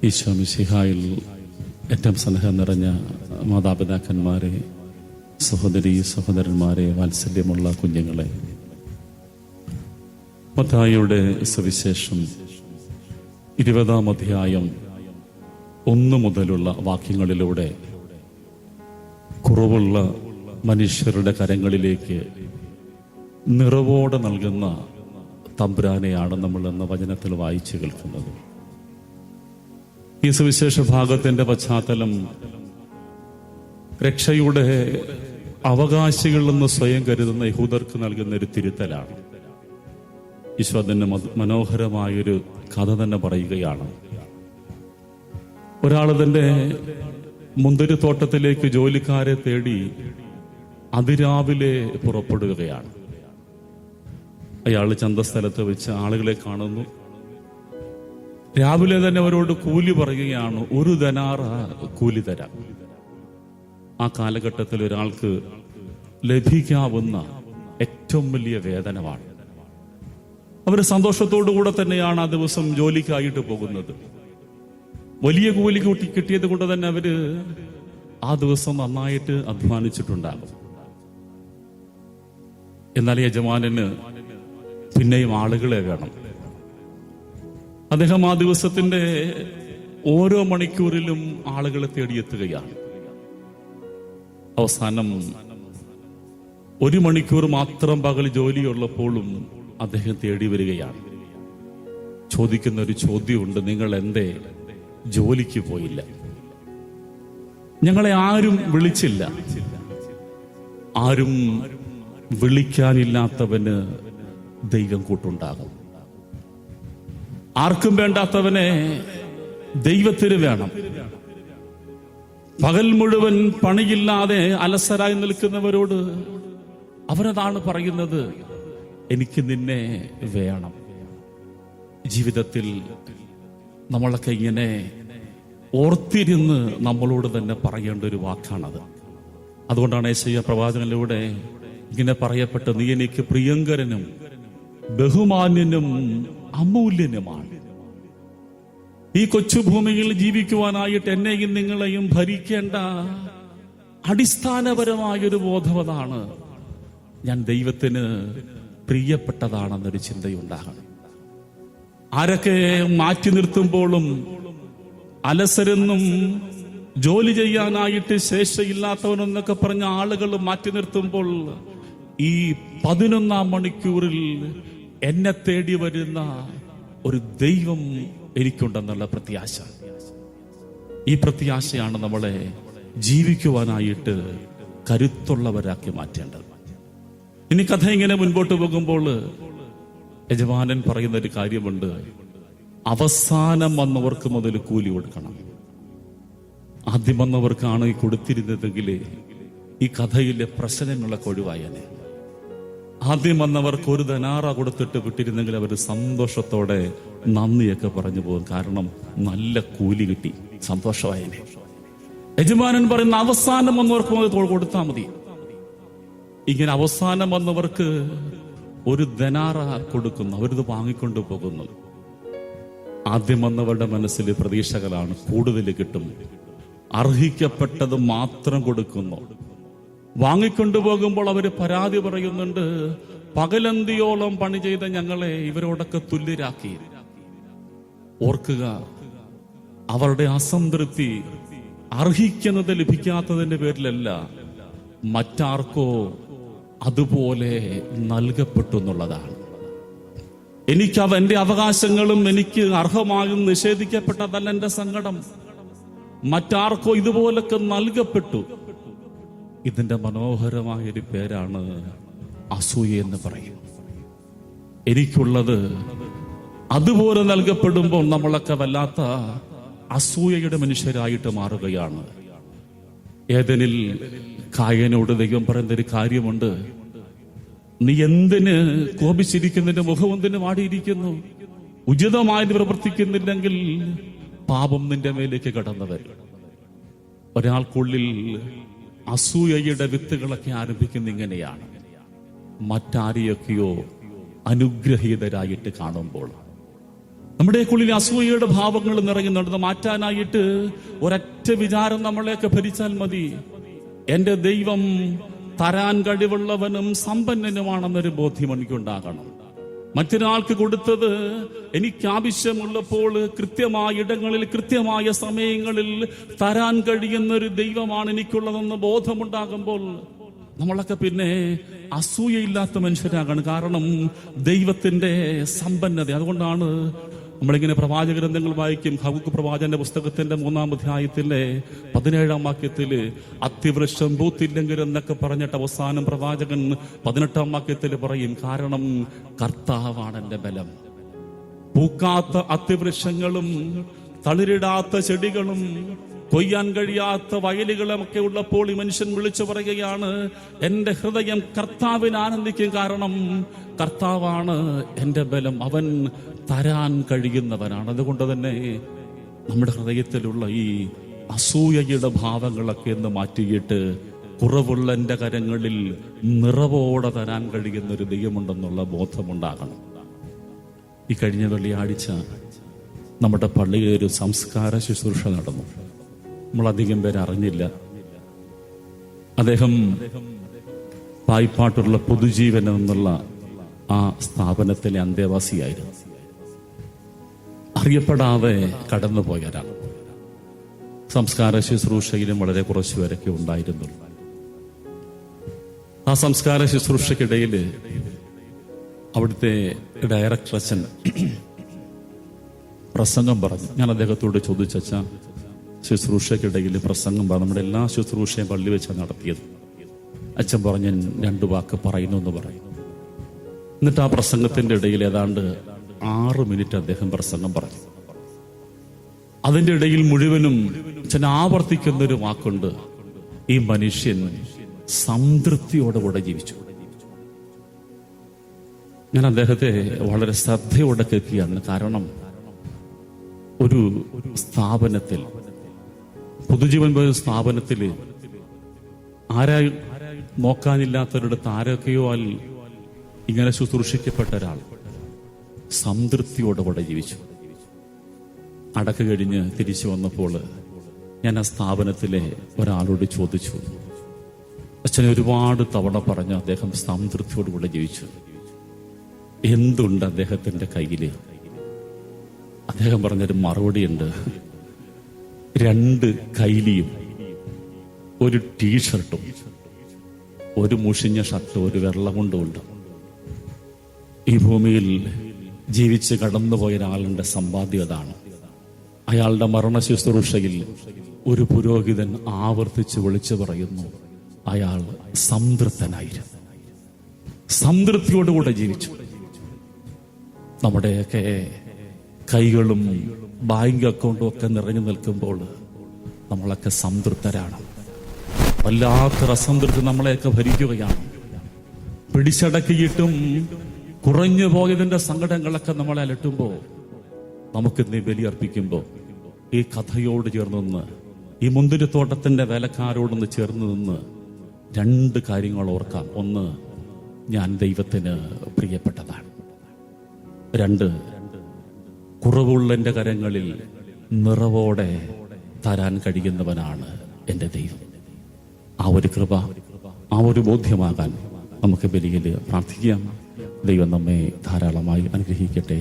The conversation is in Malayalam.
ഈശോ മിശിഹായിൽ ഏറ്റവും സ്നേഹം നിറഞ്ഞ മാതാപിതാക്കന്മാരെ, സഹോദരീ സഹോദരന്മാരെ, വാത്സല്യമുള്ള കുഞ്ഞുങ്ങളെ, മത്തായിയുടെ സുവിശേഷം 20-ാം അധ്യായം 1 മുതലുള്ള വാക്യങ്ങളിലൂടെ കുറവുള്ള മനുഷ്യരുടെ കരങ്ങളിലേക്ക് നിറവോടെ നൽകുന്ന തമ്പുരാനെയാണ് നമ്മൾ എന്ന വചനത്തിൽ വായിച്ചു കേൾക്കുന്നത്. ഈ സുവിശേഷ ഭാഗത്തിന്റെ പശ്ചാത്തലം രക്ഷയുടെ അവകാശികളെന്ന് സ്വയം കരുതുന്ന യഹൂദർക്ക് നൽകുന്ന ഒരു തിരുത്തലാണ്. ഈശോ അതിന് മനോഹരമായൊരു കഥ തന്നെ പറയുകയാണ്. ഒരാൾ തന്റെ മുന്തിരിത്തോട്ടത്തിലേക്ക് ജോലിക്കാരെ തേടി അതിരാവിലെ പുറപ്പെടുകയാണ്. അയാൾ ചന്തസ്ഥലത്ത് വെച്ച് ആളുകളെ കാണുന്നു. രാവിലെ തന്നെ അവരോട് കൂലി പറയുകയാണ്, 1 ദനാറ കൂലി തരാം. ആ കാലഘട്ടത്തിൽ ഒരാൾക്ക് ലഭിക്കാവുന്ന ഏറ്റവും വലിയ വേതനമാണ്. അവർ സന്തോഷത്തോടുകൂടെ തന്നെയാണ് ആ ദിവസം ജോലിക്കായിട്ട് പോകുന്നത്. വലിയ കൂലി കിട്ടിയത് കൊണ്ട് തന്നെ അവര് ആ ദിവസം നന്നായിട്ട് അധ്വാനിച്ചിട്ടുണ്ടാകും. എന്നാൽ യജമാനന് പിന്നെയും ആളുകളെ വേണം. അദ്ദേഹം ആ ദിവസത്തിന്റെ ഓരോ മണിക്കൂറിലും ആളുകളെ തേടിയെത്തുകയാണ്. അവസാനം 1 മണിക്കൂർ മാത്രം പകൽ ജോലിയുള്ളപ്പോഴും അദ്ദേഹം തേടി വരികയാണ്. ചോദിക്കുന്ന ഒരു ചോദ്യമുണ്ട്, നിങ്ങൾ എന്തേ ജോലിക്ക് പോയില്ല? ഞങ്ങളെ ആരും വിളിച്ചില്ല. ആരും വിളിക്കാനില്ലാത്തവന് ദൈവം കൂട്ടുണ്ടാകും. ആർക്കും വേണ്ടാത്തവനെ ദൈവത്തിന് വേണം. പകൽ മുഴുവൻ പണിയില്ലാതെ അലസരായി നിൽക്കുന്നവരോട് അവരതാണ് പറയുന്നത്, എനിക്ക് നിന്നെ വേണം. ജീവിതത്തിൽ നമ്മളൊക്കെ ഇങ്ങനെ ഓർത്തിരുന്ന് നമ്മളോട് തന്നെ പറയേണ്ട ഒരു വാക്കാണത്. അതുകൊണ്ടാണ് യെശയ്യാ പ്രവാചകനിലൂടെ ഇങ്ങനെ പറയപ്പെട്ട, നീ എനിക്ക് പ്രിയങ്കരനും ബഹുമാന്യനും അമൂല്യനുമാണ്. ഈ കൊച്ചുഭൂമിയിൽ ജീവിക്കുവാനായിട്ട് എന്നെയും നിങ്ങളെയും ഭരിക്കേണ്ട അടിസ്ഥാനപരമായൊരു ബോധവതാണ്, ഞാൻ ദൈവത്തിന് പ്രിയപ്പെട്ടതാണെന്നൊരു ചിന്തയുണ്ടാകണം. ആരൊക്കെ മാറ്റി നിർത്തുമ്പോഴും അലസരെന്നും ജോലി ചെയ്യാനായിട്ട് ശേഷിയില്ലാത്തവനെന്നൊക്കെ പറഞ്ഞ ആളുകൾ മാറ്റി നിർത്തുമ്പോൾ ഈ 11-ാം മണിക്കൂറിൽ എന്നെ തേടി വരുന്ന ഒരു ദൈവം എനിക്കുണ്ടെന്നുള്ള പ്രത്യാശ. ഈ പ്രത്യാശയാണ് നമ്മളെ ജീവിക്കുവാനായിട്ട് കരുത്തുള്ളവരാക്കി മാറ്റേണ്ടത്. ഇനി കഥ ഇങ്ങനെ മുൻപോട്ട് പോകുമ്പോൾ യജമാനൻ പറയുന്ന ഒരു കാര്യമുണ്ട്, അവസാനം വന്നവർക്ക് മുതൽ കൂലി കൊടുക്കണം. ആദ്യം വന്നവർക്കാണ് ഈ കൊടുത്തിരുന്നതെങ്കിൽ ഈ കഥയിലെ പ്രശ്നങ്ങളൊക്കെ ഒഴിവായനെ. ആദ്യം വന്നവർക്ക് 1 ദനാറ കൊടുത്തിട്ട് വിട്ടിരുന്നെങ്കിൽ അവർ സന്തോഷത്തോടെ നന്ദിയൊക്കെ പറഞ്ഞു പോകും. കാരണം നല്ല കൂലി കിട്ടി, സന്തോഷമായനെ. യജമാനൻ പറയുന്ന അവസാനം വന്നവർക്ക് കൊടുത്താൽ മതി. ഇങ്ങനെ അവസാനം വന്നവർക്ക് 1 ദനാറ കൊടുക്കുന്നു. അവരിത് വാങ്ങിക്കൊണ്ടു പോകുന്നു. ആദ്യം വന്നവരുടെ മനസ്സിൽ പ്രതീക്ഷകളാണ്, കൂടുതൽ കിട്ടും, അർഹിക്കപ്പെട്ടത് മാത്രം കൊടുക്കുന്നു. വാങ്ങിക്കൊണ്ടുപോകുമ്പോൾ അവര് പരാതി പറയുന്നുണ്ട്, പകലന്തിയോളം പണി ചെയ്ത ഞങ്ങളെ ഇവരോടൊക്കെ തുല്യരാക്കി. ഓർക്കുക, അവരുടെ അസംതൃപ്തി അർഹിക്കുന്നത് ലഭിക്കാത്തതിന്റെ പേരിലല്ല, മറ്റാർക്കോ അതുപോലെ നൽകപ്പെട്ടു എന്നുള്ളതാണ്. എനിക്ക് എന്റെ അവകാശങ്ങളും എനിക്ക് അർഹമായും നിഷേധിക്കപ്പെട്ടതല്ല എന്റെ സങ്കടം, മറ്റാർക്കോ ഇതുപോലൊക്കെ നൽകപ്പെട്ടു. ഇതിന്റെ മനോഹരമായൊരു പേരാണ് അസൂയ എന്ന് പറയും. എനിക്കുള്ളത് അതുപോലെ നൽകപ്പെടുമ്പോൾ നമ്മളൊക്കെ വല്ലാത്ത അസൂയയുടെ മനുഷ്യരായിട്ട് മാറുകയാണ്. ഏദനിൽ കായനോട് ദൈവം പറയുന്നൊരു കാര്യമുണ്ട്, നീ എന്തിന് കോപിച്ചിരിക്കുന്നതിന്റെ മുഖം എന്തിന് വാടിയിരിക്കുന്നു? ഉചിതമായത് പ്രവർത്തിക്കുന്നില്ലെങ്കിൽ പാപം നിന്റെ മേലേക്ക് കടന്നു വരും. ഒരാൾക്കുള്ളിൽ അസൂയയുടെ വിത്തുകളൊക്കെ ആരംഭിക്കുന്ന ഇങ്ങനെയാണ്, മറ്റാരെയൊക്കെയോ അനുഗ്രഹീതരായിട്ട് കാണുമ്പോൾ നമ്മുടെ ഉള്ളിൽ അസൂയയുടെ ഭാവങ്ങൾ നിറയുന്നുണ്ട്. മാറ്റാനായിട്ട് ഒരൊറ്റ വിചാരം നമ്മളെയൊക്കെ ഭരിച്ചാൽ മതി. എന്റെ ദൈവം തരാൻ കഴിവുള്ളവനും സമ്പന്നനുമാണെന്നൊരു ബോധ്യം എനിക്കുണ്ടാകണം. മറ്റൊരാൾക്ക് കൊടുത്തത് എനിക്ക് ആവശ്യമുള്ളപ്പോൾ കൃത്യമായ ഇടങ്ങളിൽ കൃത്യമായ സമയങ്ങളിൽ തരാൻ കഴിയുന്നൊരു ദൈവമാണ് എനിക്കുള്ളതെന്ന് ബോധമുണ്ടാകുമ്പോൾ നമ്മളൊക്കെ പിന്നെ അസൂയയില്ലാത്ത മനുഷ്യരാകണം. കാരണം ദൈവത്തിന്റെ സമ്പന്നത. അതുകൊണ്ടാണ് നമ്മളിങ്ങനെ പ്രവാചക ഗ്രന്ഥങ്ങൾ വായിക്കും. ഹബക്കൂക്ക് പ്രവാചകന്റെ പുസ്തകത്തിന്റെ 3-ാം അധ്യായത്തിലെ 17-ാം വാക്യത്തില് അത്തിവൃക്ഷം പൂത്തില്ലെങ്കിലും എന്നൊക്കെ പറഞ്ഞിട്ട് അവസാനം പ്രവാചകൻ 18-ാം വാക്യത്തിൽ പറയും, കാരണം കർത്താവാണ് എന്റെ ബലം. പൂക്കാത്ത അത്തിവൃക്ഷങ്ങളും തളിരിടാത്ത ചെടികളും കൊയ്യാൻ കഴിയാത്ത വയലുകളൊക്കെ ഉള്ളപ്പോൾ ഈ മനുഷ്യൻ വിളിച്ചു പറയുകയാണ്, എന്റെ ഹൃദയം കർത്താവിന് ആനന്ദിക്കും, കാരണം കർത്താവാണ് എന്റെ ബലം, അവൻ തരാൻ കഴിയുന്നവനാണ്. അതുകൊണ്ട് തന്നെ നമ്മുടെ ഹൃദയത്തിലുള്ള ഈ അസൂയയുടെ ഭാവങ്ങളൊക്കെ ഒന്ന് മാറ്റിയിട്ട് കുറവുള്ള എൻ്റെ കരങ്ങളിൽ നിറവോടെ തരാൻ കഴിയുന്ന ഒരു ദൈവമുണ്ടെന്നുള്ള ബോധമുണ്ടാകണം. ഈ കഴിഞ്ഞ വെള്ളിയാഴ്ച നമ്മുടെ പള്ളിയിൽ ഒരു സംസ്കാര ശുശ്രൂഷ നടന്നു. നമ്മളധികം പേര് അറിഞ്ഞില്ല. അദ്ദേഹം പായിപ്പാട്ടുള്ള പൊതുജീവനം എന്നുള്ള ആ സ്ഥാപനത്തിലെ അന്തേവാസിയായിരുന്നു. അറിയപ്പെടാതെ കടന്നുപോയ ഒരാൾ. സംസ്കാര ശുശ്രൂഷയിലും വളരെ കുറച്ചു പേരൊക്കെ ഉണ്ടായിരുന്നു. ആ സംസ്കാര ശുശ്രൂഷയ്ക്കിടയിൽ അവിടുത്തെ ഡയറക്ടർ അച്ഛൻ പ്രസംഗം പറഞ്ഞു. ഞാൻ അദ്ദേഹത്തോട് ചോദിച്ച, ശുശ്രൂഷയ്ക്കിടയിൽ പ്രസംഗം പറഞ്ഞു. നമ്മുടെ എല്ലാ ശുശ്രൂഷയും പള്ളി വെച്ചാണ് നടത്തിയത്. അച്ഛൻ പറഞ്ഞ് 2 വാക്ക് പറയുന്നു എന്ന് പറയും. എന്നിട്ട് ആ പ്രസംഗത്തിന്റെ ഇടയിൽ ഏതാണ്ട് 6 മിനിറ്റ് അദ്ദേഹം പ്രസംഗം പറഞ്ഞു. അതിന്റെ ഇടയിൽ മുഴുവനും അച്ഛൻ ആവർത്തിക്കുന്നൊരു വാക്കുണ്ട്, ഈ മനുഷ്യൻ സംതൃപ്തിയോടെ ജീവിച്ചു. ഞാൻ അദ്ദേഹത്തെ വളരെ ശ്രദ്ധയോടെ കേൾക്കുകയാണ്. കാരണം ഒരു സ്ഥാപനത്തിൽ, പൊതുജീവൻ സ്ഥാപനത്തിൽ ആരായും നോക്കാനില്ലാത്തവരിടത്ത് ആരൊക്കെയോ ഇങ്ങനെ ശുശ്രൂഷിക്കപ്പെട്ട ഒരാൾ സംതൃപ്തിയോടെ ജീവിച്ചു. അടക്ക് കഴിഞ്ഞ് തിരിച്ചു വന്നപ്പോൾ ഞാൻ ആ സ്ഥാപനത്തിലെ ഒരാളോട് ചോദിച്ചു, അച്ഛനെ ഒരുപാട് തവണ പറഞ്ഞു അദ്ദേഹം സംതൃപ്തിയോടുകൂടെ ജീവിച്ചു, എന്തുണ്ട് അദ്ദേഹത്തിന്റെ കയ്യിൽ? അദ്ദേഹം പറഞ്ഞൊരു മറുപടിയുണ്ട്, 2 കൈലിയും 1 ടീഷർട്ടും 1 മുഷിഞ്ഞ ഷർട്ടും 1 വെള്ളമുണ്ടുമുണ്ട്. ഈ ഭൂമിയിൽ ജീവിച്ച് കടന്നുപോയ ഒരാളുടെ സമ്പാദ്യം അതാണ്. അയാളുടെ മരണ ശുശ്രൂഷയിൽ ഒരു പുരോഹിതൻ ആവർത്തിച്ച് വിളിച്ചു പറയുന്നു, അയാൾ സംതൃപ്തനായിരുന്നു, സംതൃപ്തിയോടുകൂടെ ജീവിച്ചു. നമ്മുടെയൊക്കെ കൈകളും ബാങ്ക് അക്കൗണ്ടും ഒക്കെ നിറഞ്ഞു നിൽക്കുമ്പോൾ നമ്മളൊക്കെ സംതൃപ്തരാണ്. വല്ലാത്തൊരു അസംതൃപ്തി നമ്മളെയൊക്കെ ഭരിക്കുകയാണ്. പിടിച്ചടക്കിയിട്ടും കുറഞ്ഞു പോയതിന്റെ സങ്കടങ്ങളൊക്കെ നമ്മളെ അലട്ടുമ്പോൾ നമുക്കിന്ന് ബലിയർപ്പിക്കുമ്പോൾ ഈ കഥയോട് ചേർന്ന് നിന്ന്, ഈ മുന്തിരിത്തോട്ടത്തിന്റെ വേലക്കാരോടൊന്ന് ചേർന്ന് നിന്ന് 2 കാര്യങ്ങൾ ഓർക്കാം. 1, ഞാൻ ദൈവത്തിന് പ്രിയപ്പെട്ടതാണ്. 2, കുറവുള്ള എൻ്റെ കരങ്ങളിൽ നിറവോടെ തരാൻ കഴിയുന്നവനാണ് എൻ്റെ ദൈവം. ആ ഒരു കൃപ, ആ ഒരു ബോധ്യമാകാൻ നമുക്ക് ബലിയിൽ പ്രാർത്ഥിക്കാം. ദൈവം നമ്മെ ധാരാളമായി അനുഗ്രഹിക്കട്ടെ.